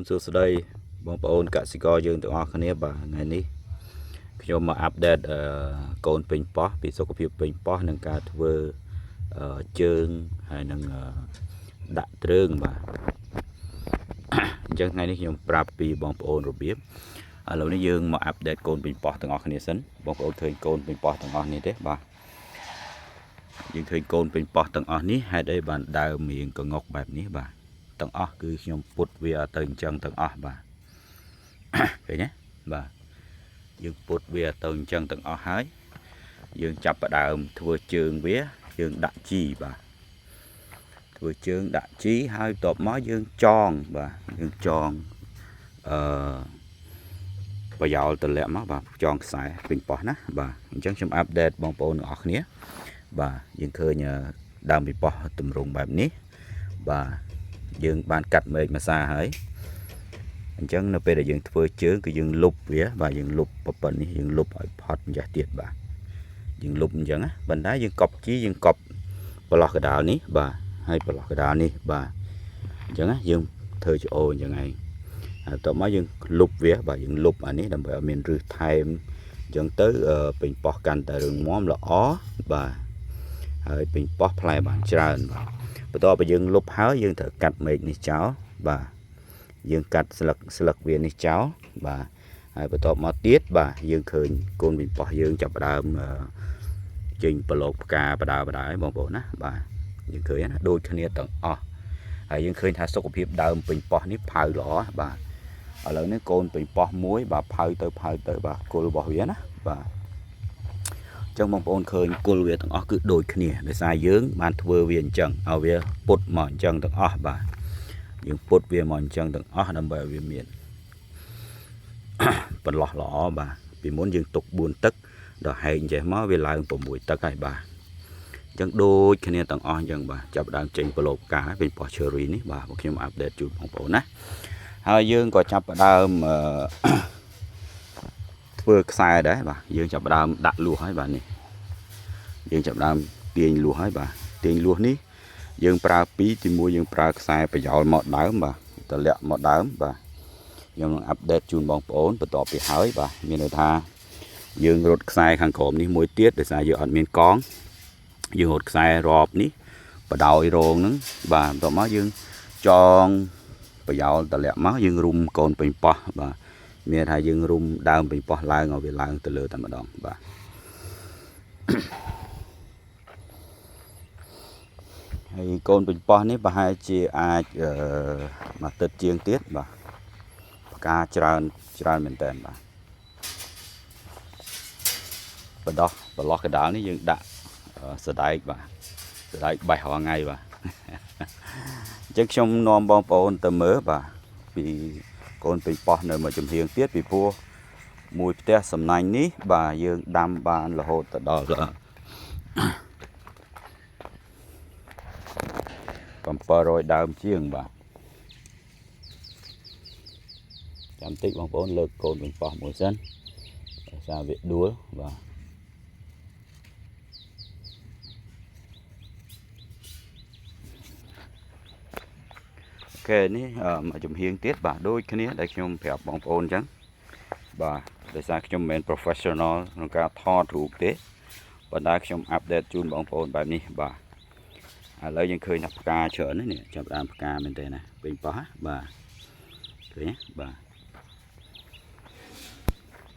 សួស្តីបងប្អូនកសិករយើងទាំងអស់គ្នាបាទថ្ងៃនេះខ្ញុំមកអាប់ដេតកូនពេញប៉ោះពីសុខភាពពេញប៉ោះនិងការធ្វើជើងហើយនឹងដាក់ទ្រើងបាទអញ្ចឹងថ្ងៃនេះខ្ញុំប្រាប់ពីបងប្អូនរបៀបឥឡូវនេះយើងមកអាប់ដេតកូនពេញប៉ោះទាំងអស់គ្នាសិនបងប្អូនឃើញកូនពេញប៉ោះទាំងអស់នេះទេបាទយើងឃើញកូនពេញប៉ោះទាំងអស់នេះហេតុអីបានដើមរៀងកងុកបែបនេះបាទទាំងអស់គឺខ្ញុំពុតវាទៅអញ្ចឹងទាំងអស់បាទឃើញទេបាទយើងពុតវាទៅអញ្ចឹងទាំងអស់ហើយយើងចាប់ផ្ដើមធ្វើជើងវាយើងដាក់ជីបាទធ្វើជើងដាក់ជីហើយបន្ទាប់មកយើងចងបាទយើងចងប្រយោលទម្លាក់មកបាទចងខ្សែពេញប៉ោះណាបាទអញ្ចឹងខ្ញុំអាប់ដេតបងប្អូនទាំងអស់គ្នាបាទយើងឃើញដើមពេញប៉ោះទម្រង់បែបនេះបាទយើងបានកាត់មែកមួយសាហើយអញ្ចឹងនៅពេលដែលយើងធ្វើជើងគឺយើងលុបវាបាទយើងលុបប៉ុណ្ណេះយើងលុបឲ្យផុតម្ចាស់ទៀតបាទយើងលុបអញ្ចឹងណាបណ្ដាយើងកប់ជីយើងកប់ប្រឡោះកដាលនេះបាទហើយប្រឡោះកដាលនេះបាទអញ្ចឹងណាយើងធ្វើច្អូអញ្ចឹងឯងហើយបន្ទាប់មកយើងលុបវាបាទយើងលុបអានេះដើម្បីឲ្យមានឫសថែមអញ្ចឹងទៅពេញប៉ោះកាន់តែរឹងមាំល្អបាទហើយពេញប៉ោះផ្លែបានច្រើនបាទបន្ទាប់ពីយើងលុបហើយយើងត្រូវកាត់មែកនេះចោលបាទយើងកាត់ស្លឹកវានេះចោលបាទហើយបន្ទាប់មកទៀតបាទយើងឃើញកូនពេញប៉ោះយើងចាប់ផ្ដើមចេញប្រឡូកផ្កាបដាហើយបងប្អូនណាបាទយើងឃើញណាដូចគ្នាទាំងអស់ហើយយើងឃើញថាសុខភាពដើមពេញប៉ោះនេះផៅល្អបាទឥឡូវនេះកូនពេញប៉ោះមួយបាទផៅទៅបាទគល់របស់វាណាបាទចឹងបងប្អូនឃើញគល់វាទាំងអស់គឺដូចគ្នាដោយសារយើងបានធ្វើវាអញ្ចឹងឲ្យវាពុតមកអញ្ចឹងទាំងអស់បាទយើងពុតវាមកអញ្ចឹងទាំងអស់ដើម្បីឲ្យវាមានបន្លោះល្អបាទពីមុនយើងទុក4ទឹកដល់ហែកចេះមកវាឡើង6ទឹកហើយបាទអញ្ចឹងដូចគ្នាទាំងអស់អញ្ចឹងបាទចាប់ដើមចេញប្រឡូកផ្កាពេញប៉ោះ cherry នេះបាទខ្ញុំអាប់ដេតជូនបងប្អូនណាហើយយើងក៏ចាប់ដើមធ្វើខ្សែដែរបាទយើងចាប់ដើមដាក់លួសហើយបាទនេះយើងចាប់ដើមទាញលួសហើយបាទទាញលួសនេះយើងប្រើទី1យើងប្រើខ្សែប្រយោលមកដើមបាទតម្លាក់មកដើមបាទខ្ញុំនឹងអាប់ដេតជូនបងប្អូនបន្ទាប់ពីហើយបាទមានន័យថាយើងរត់ខ្សែខាងក្រោមនេះមួយទៀតដោយសារយើងអត់មានកងយើងរត់ខ្សែរាប់នេះបដោយរងហ្នឹងបាទបន្ទាប់មកយើងចងប្រយោលតម្លាក់មកយើងរុំកូនពេញប៉ោះបាទមានថាយើងរុំដើមពេញប៉ោះឡើងឲ្យវាឡើងទៅលើតែម្ដងបាទហើយកូនពេញប៉ោះនេះប្រហែលជាអាចមកទឹកជាងទៀតបាទផ្កាច្រើនមែនតើបាទបដោះកដាលនេះយើងដាក់សដែកបាទសដែកបេះរាល់ថ្ងៃបាទអញ្ចឹងខ្ញុំនាំបងប្អូនទៅមើលបាទពីកូនពេញប៉ោះនៅមួយចំហៀងទៀតពីព្រោះមួយផ្ទះសំណាញ់នេះបាទយើងដាំបានរហូតទៅដល់700ដើមជាងបាទចាំតិចបងប្អូនលើកកូនពេញប៉ោះមួយសិនដោយសារវាដួលបាទអូខេនេះមួយចំហៀងទៀតបាទដូចគ្នាដែលខ្ញុំប្រាប់បងប្អូនអញ្ចឹងបាទដោយសារខ្ញុំមិនមែន professional ក្នុងការថតរូបទេប៉ុន្តែខ្ញុំអាប់ដេតជូនបងប្អូនបែបនេះបាទឥឡូវយើងឃើញថាផ្កាច្រើននេះចាប់ដើមផ្កាមែនទេណាពេញប៉ោះបាទឃើញបាទ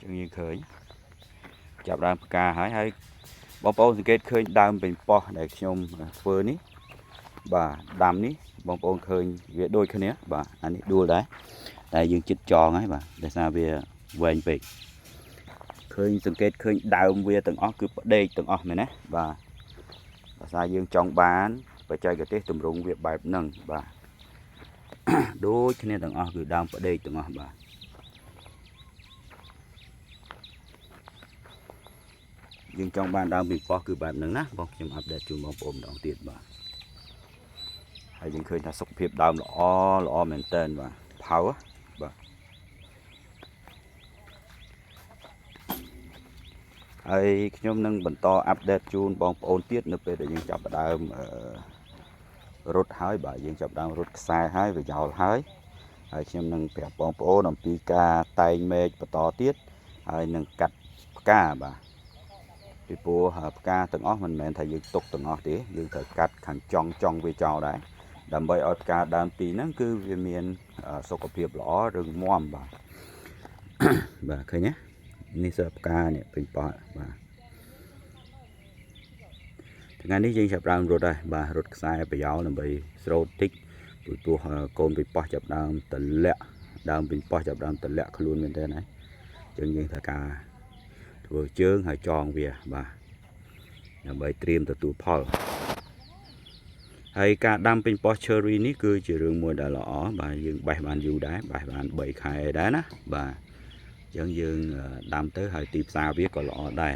ចឹងយើងឃើញចាប់ដើមផ្កាហើយបងប្អូនសង្កេតឃើញដើមពេញប៉ោះដែលខ្ញុំធ្វើនេះបាទដាំនេះបងប្អូនឃើញវាដូចគ្នាបាទអានេះដួលដែរតែយើងជិតចងហើយបាទដោយសារវាវែងពេកឃើញសង្កេតឃើញដើមវាទាំងអស់គឺផ្ដេកទាំងអស់មែនណាបាទដោយសារយើងចង់បានបច្ចេកទេសទម្រង់វាបែបហ្នឹងបាទដូចគ្នាទាំងអស់គឺដើមផ្ដេកទាំងអស់បាទយើងចង់បានដើមពេញប៉ោះគឺបែបហ្នឹងណាបងខ្ញុំអាប់ដេតជូនបងប្អូនម្ដងទៀតបាទហើយយើងឃើញថាសុខភាពដើមល្អមែនតើបាទផៅបាទហើយខ្ញុំនឹងបន្តអាប់ដេតជូនបងប្អូនទៀតនៅពេលដែលយើងចាប់ផ្ដើមរត់ហើយបាទយើងចាប់ផ្ដើមរត់ខ្សែហើយប្រយោលហើយ ហើយខ្ញុំនឹងប្រាប់បងប្អូនអំពីការតែងមែកបន្តទៀតហើយនឹងកាត់ផ្កាបាទពីព្រោះផ្កាទាំងអស់មិនមែនថាយើងទុកទាំងអស់ទេយើងត្រូវកាត់ខាងចង់វាចោលដែរដើម្បីឲ្យផ្កាដើមទីហ្នឹងគឺវាមានសុខភាពល្អរឹងមាំបាទ បាទឃើញទេនេះសិផ្កានេះពេញប៉ោះបាទថ្ងៃនេះយើងចាប់ដើមរត់ហើយបាទរត់ខ្សែប្រយោលដើម្បីស្រោតតិចពីព្រោះកូនពេញប៉ោះចាប់ដើមតលាក់ដើមពេញប៉ោះចាប់ដើមតលាក់ខ្លួនមែនទេណាចឹងយើងត្រូវការធ្វើជើងហើយចងវាបាទដើម្បីត្រៀមទទួលផលហើយការដាំពេញប៉ោះ cherry នេះគឺជារឿងមួយដែលល្អបាទយើងបេះបានយូរដែរបេះបាន3ខែដែរណាបាទអញ្ចឹងយើងដាំទៅហើយទីផ្សារវាក៏ល្អដែរ